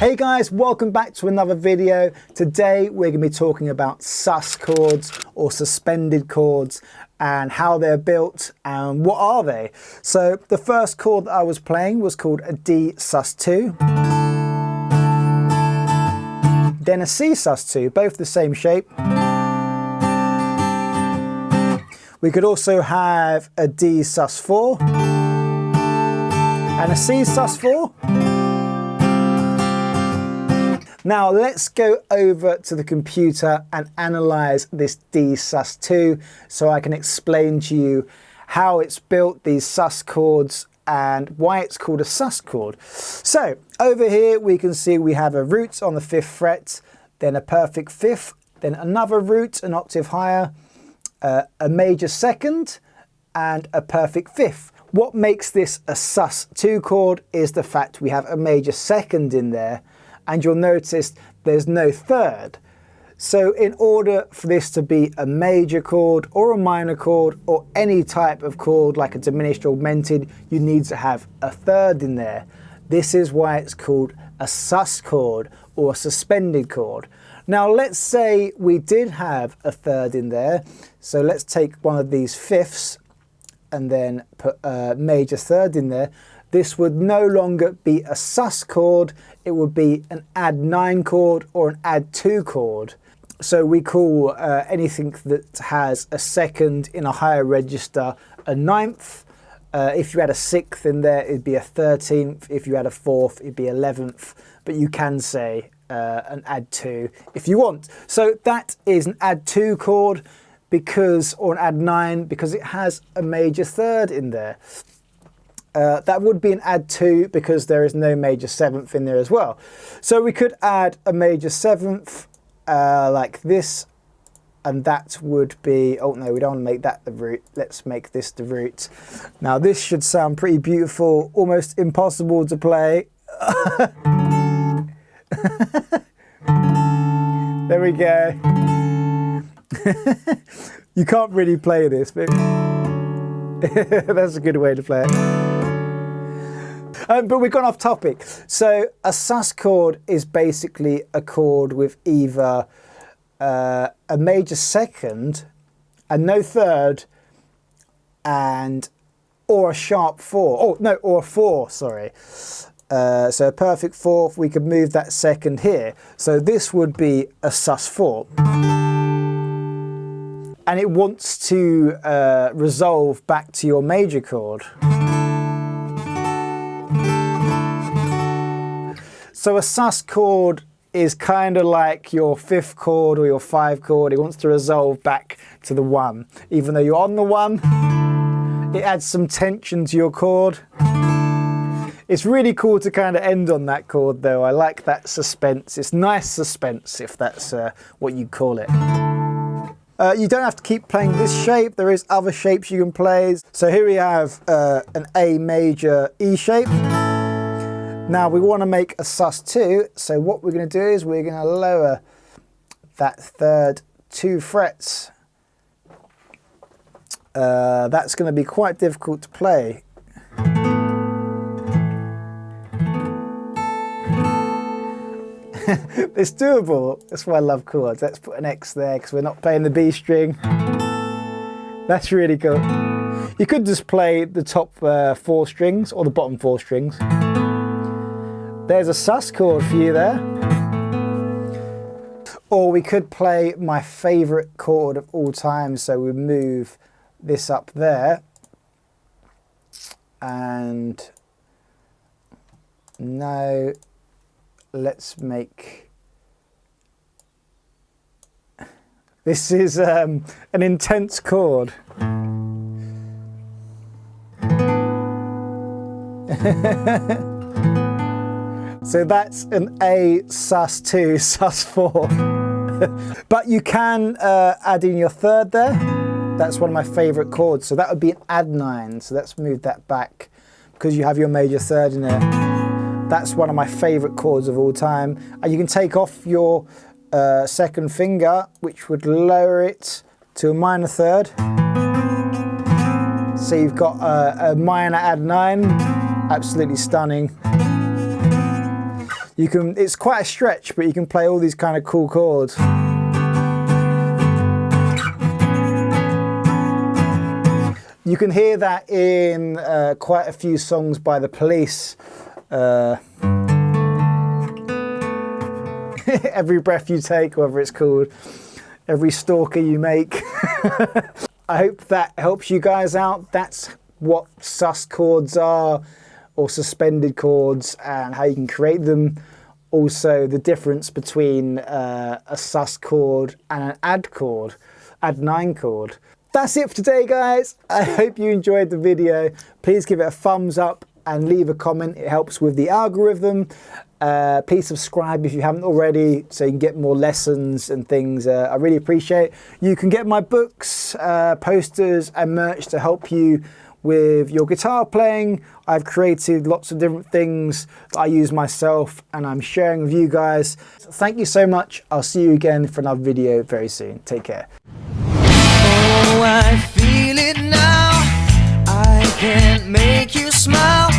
Hey guys, welcome back to another video. Today we're going to be talking about sus chords or suspended chords and how they're built and what are they. So the first chord that I was playing was called a D sus2, then a C sus2, both the same shape. We could also have a D sus4 and a C sus4. Now let's go over to the computer and analyze this D sus2 so I can explain to you how it's built, these sus chords, and why it's called a sus chord. So over here we can see we have a root on the 5th fret, then a perfect 5th, then another root an octave higher, a major 2nd, and a perfect 5th. What makes this a sus2 chord is the fact we have a major 2nd in there, and you'll notice there's no 3rd. So in order for this to be a major chord or a minor chord or any type of chord like a diminished or augmented, you need to have a 3rd in there. This is why it's called a sus chord or a suspended chord. Now let's say we did have a 3rd in there. So let's take one of these 5ths and then put a major 3rd in there. This would no longer be a sus chord, it would be an add 9 chord or an add 2 chord. So we call anything that has a 2nd in a higher register a 9th. If you had a 6th in there, it'd be a 13th. If you had a 4th, it'd be 11th. But you can say an add 2 if you want. So that is an add 2 chord or an add 9 because it has a major 3rd in there. That would be an add 2 because there is no major 7th in there as well. So we could add a major 7th like this, and that would be, oh no, we don't want to make that the root, let's make this the root. Now this should sound pretty beautiful, almost impossible to play. There we go. You can't really play this, but that's a good way to play it. But we've gone off topic. So a sus chord is basically a chord with either a major 2nd and no 3rd, or a sharp 4. Oh no, or a 4. Sorry. So a perfect 4th. We could move that 2nd here. So this would be a sus4, and it wants to resolve back to your major chord. So a sus chord is kind of like your 5th chord or your 5 chord. It wants to resolve back to the 1. Even though you're on the 1, it adds some tension to your chord. It's really cool to kind of end on that chord though. I like that suspense. It's nice suspense if that's what you call it. You don't have to keep playing this shape. There is other shapes you can play. So here we have an A major E shape. Now we want to make a sus2, so what we're going to do is we're going to lower that 3rd 2 frets. That's going to be quite difficult to play. It's doable, that's why I love chords. Let's put an X there because we're not playing the B string. That's really cool. You could just play the top 4 strings or the bottom 4 strings. There's a sus chord for you there. Or we could play my favourite chord of all time, so we move this up there. And now let's make... This is an intense chord. So that's an A sus2, sus4. But you can add in your 3rd there. That's one of my favourite chords. So that would be an add 9. So let's move that back because you have your major 3rd in there. That's one of my favourite chords of all time. And you can take off your 2nd finger, which would lower it to a minor 3rd. So you've got a minor add 9, absolutely stunning. it's quite a stretch, but you can play all these kind of cool chords. You can hear that in quite a few songs by The Police. Every breath you take, whatever it's called. Every stalker you make. I hope that helps you guys out. That's what sus chords are, or suspended chords, and how you can create them. Also, the difference between a sus chord and an add chord, add 9 chord. That's it for today, guys. I hope you enjoyed the video. Please give it a thumbs up and leave a comment. It helps with the algorithm. Please subscribe if you haven't already, so you can get more lessons and things. I really appreciate it. You can get my books, posters and merch to help you with your guitar playing. I've created lots of different things that I use myself and I'm sharing with you guys. So thank you so much. I'll see you again for another video very soon. Take care. Oh, I feel it now. I can't make you smile.